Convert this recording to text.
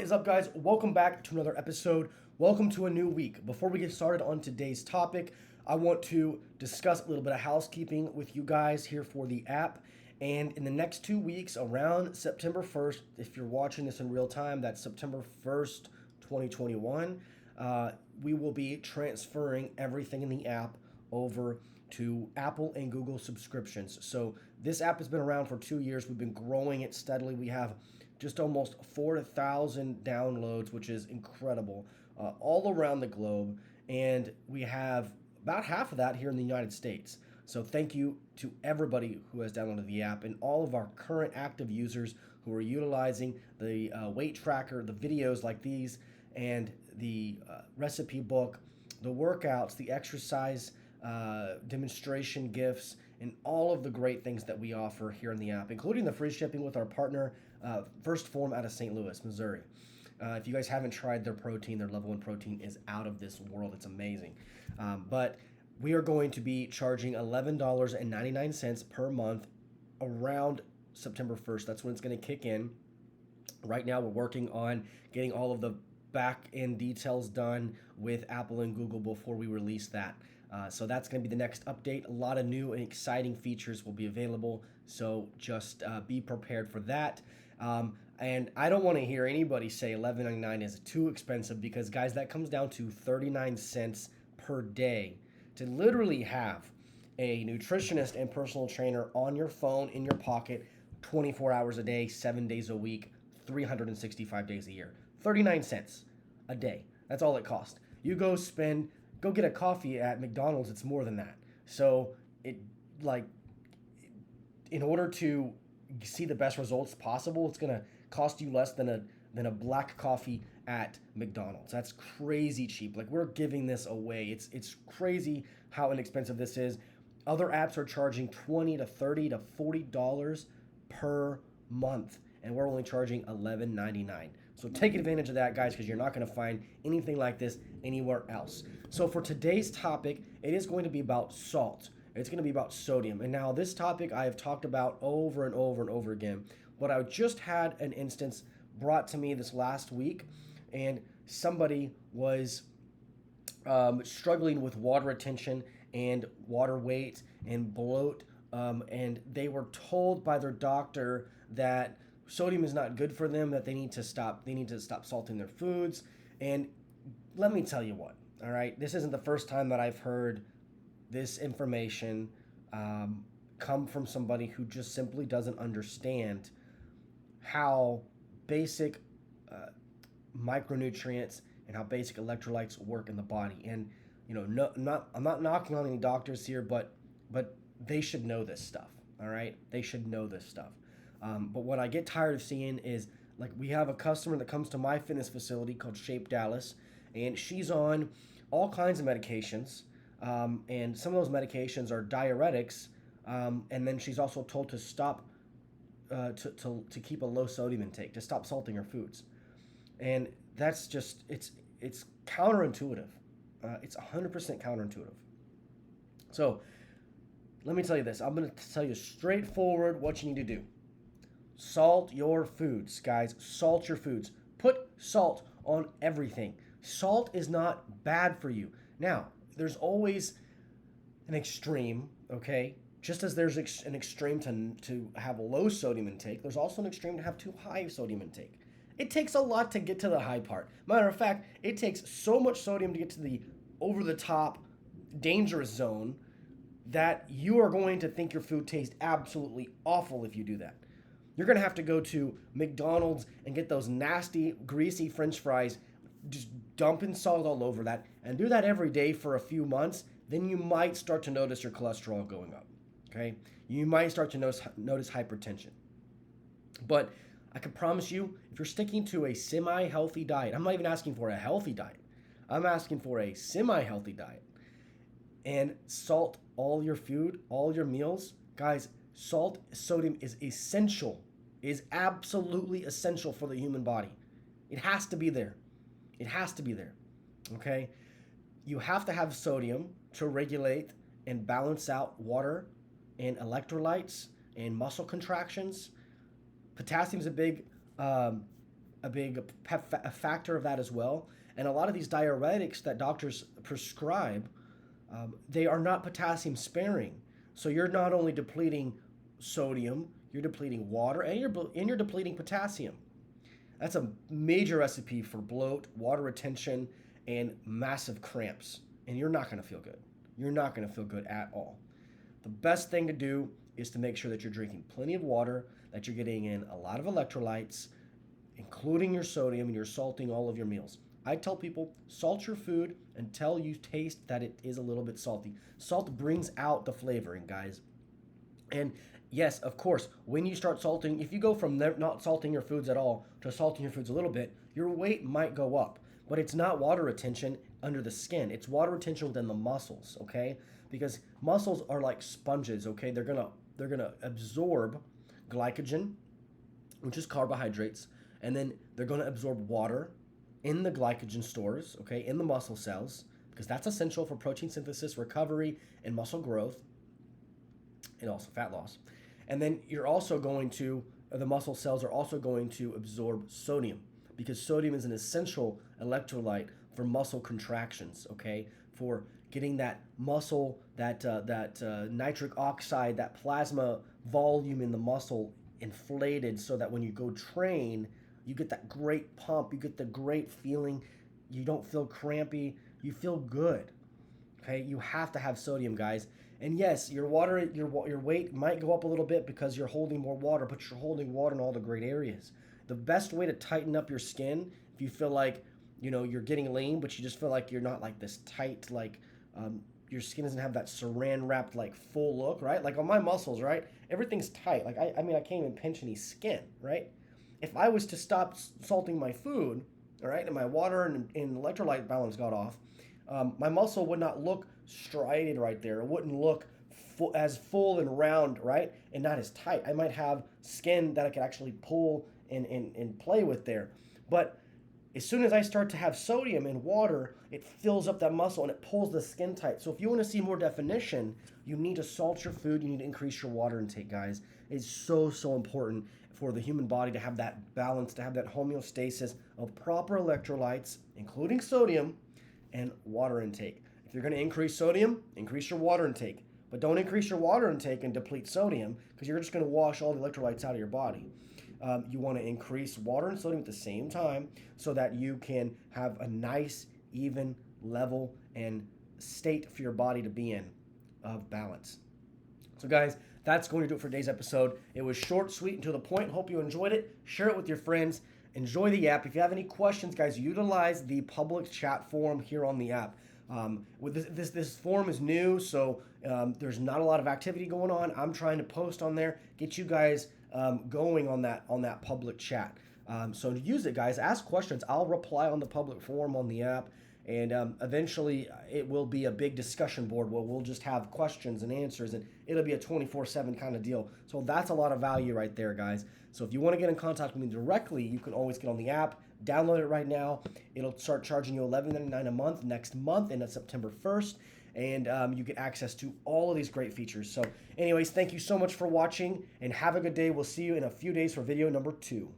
What is up, guys? Welcome back to another episode. Welcome to a new week. Before we get started on today's topic, I want to discuss a little bit of housekeeping with you guys here for the app. And in the next 2 weeks, around September 1st, if you're watching this in real time, that's September 1st, 2021, we will be transferring everything in the app over to Apple and Google subscriptions. So this app has been around for 2 years. We've been growing it steadily. We have just almost 4,000 downloads, which is incredible, all around the globe. And we have about half of that here in the United States. So thank you to everybody who has downloaded the app and all of our current active users who are utilizing the weight tracker, the videos like these, and the recipe book, the workouts, the exercise demonstration gifts, and all of the great things that we offer here in the app, including the free shipping with our partner, 1st Phorm out of St. Louis, Missouri. If you guys haven't tried their protein, their level 1 protein is out of this world. It's amazing. But we are going to be charging $11.99 per month around September 1st. That's when it's going to kick in. Right now, we're working on getting all of the back end details done with Apple and Google before we release that. So that's going to be the next update. A lot of new and exciting features will be available. So just be prepared for that. And I don't want to hear anybody say $11.99 is too expensive because, guys, that comes down to 39 cents per day to literally have a nutritionist and personal trainer on your phone, in your pocket, 24 hours a day, 7 days a week, 365 days a year. 39 cents a day. That's all it costs. You go get a coffee at McDonald's, it's more than that. So in order to see the best results possible, it's going to cost you less than a black coffee at McDonald's. That's crazy cheap. Like, we're giving this away. It's crazy how inexpensive this is. Other apps are charging $20 to $30 to $40 per month, and we're only charging $11.99. So take advantage of that, guys, because you're not going to find anything like this anywhere else. So for today's topic, it is going to be about salt. It's going to be about sodium. And now this topic I have talked about over and over and over again. But I just had an instance brought to me this last week, and somebody was struggling with water retention and water weight and bloat, and they were told by their doctor that sodium is not good for them, that they need to stop salting their foods. And let me tell you what, all right, this isn't the first time that I've heard this information come from somebody who just simply doesn't understand how basic micronutrients and how basic electrolytes work in the body. And I'm not knocking on any doctors here, but they should know this stuff. All right, they should know this stuff. But what I get tired of seeing is, like, we have a customer that comes to my fitness facility called Shape Dallas, and she's on all kinds of medications, and some of those medications are diuretics, and then she's also told to stop, to keep a low sodium intake, to stop salting her foods, and that's just it's counterintuitive. It's 100% counterintuitive. So let me tell you this. I'm going to tell you straightforward what you need to do. Salt your foods, guys. Salt your foods. Put salt on everything. Salt is not bad for you. Now, there's always an extreme, okay? Just as there's an extreme to have a low sodium intake, there's also an extreme to have too high sodium intake. It takes a lot to get to the high part. Matter of fact, it takes so much sodium to get to the over-the-top dangerous zone that you are going to think your food tastes absolutely awful if you do that. You're going to have to go to McDonald's and get those nasty, greasy French fries, just dumping salt all over that, and do that every day for a few months. Then you might start to notice your cholesterol going up, okay? You might start to notice hypertension. But I can promise you, if you're sticking to a semi-healthy diet, I'm not even asking for a healthy diet. I'm asking for a semi-healthy diet. And salt all your food, all your meals. Guys, sodium is essential, is absolutely essential for the human body. It has to be there. It has to be there, okay? You have to have sodium to regulate and balance out water and electrolytes and muscle contractions. Potassium is a big a factor of that as well. And a lot of these diuretics that doctors prescribe, they are not potassium sparing. So you're not only depleting sodium, you're depleting water, and you're depleting potassium. That's a major recipe for bloat, water retention, and massive cramps. And you're not going to feel good. You're not going to feel good at all. The best thing to do is to make sure that you're drinking plenty of water, that you're getting in a lot of electrolytes, including your sodium, and you're salting all of your meals. I tell people, salt your food until you taste that it is a little bit salty. Salt brings out the flavoring, guys. And yes, of course, when you start salting, if you go from not salting your foods at all to salting your foods a little bit, your weight might go up. But it's not water retention under the skin. It's water retention within the muscles, okay? Because muscles are like sponges, okay? They're gonna absorb glycogen, which is carbohydrates, and then they're gonna absorb water in the glycogen stores, okay, in the muscle cells, because that's essential for protein synthesis, recovery, and muscle growth, and also fat loss. And then the muscle cells are also going to absorb sodium, because sodium is an essential electrolyte for muscle contractions, okay, for getting that muscle, that nitric oxide, that plasma volume in the muscle inflated so that when you go train, you get that great pump, you get the great feeling, you don't feel crampy, you feel good. Okay, you have to have sodium, guys. And yes, your weight might go up a little bit because you're holding more water, but you're holding water in all the great areas. The best way to tighten up your skin, if you feel like, you're getting lean, but you just feel like you're not like this tight, like your skin doesn't have that saran wrapped like full look, right? Like on my muscles, right? Everything's tight. Like I can't even pinch any skin, right? If I was to stop salting my food, all right, and my water and electrolyte balance got off, my muscle would not look striated right there. It wouldn't look as full and round, right, and not as tight. I might have skin that I could actually pull and play with there. But as soon as I start to have sodium in water, it fills up that muscle and it pulls the skin tight. So if you want to see more definition, you need to salt your food. You need to increase your water intake, guys. It's so, so important for the human body to have that balance, to have that homeostasis of proper electrolytes, including sodium, and water intake. If you're going to increase sodium, increase your water intake. But don't increase your water intake and deplete sodium, because you're just going to wash all the electrolytes out of your body. You want to increase water and sodium at the same time so that you can have a nice, even, level, and state for your body to be in of balance. So guys, that's going to do it for today's episode. It was short, sweet, and to the point. Hope you enjoyed it. Share it with your friends. Enjoy the app. If you have any questions, guys, utilize the public chat forum here on the app. With this forum is new, so there's not a lot of activity going on. I'm trying to post on there, get you guys going on that public chat. So use it, guys. Ask questions. I'll reply on the public forum on the app, and eventually it will be a big discussion board where we'll just have questions and answers, and it'll be a 24/7 kind of deal. So that's a lot of value right there, guys. So if you want to get in contact with me directly, you can always get on the app. Download it right now. It'll start charging you $11.99 a month next month, and that's September 1st. And you get access to all of these great features. So anyways, thank you so much for watching, and have a good day. We'll see you in a few days for video number 2.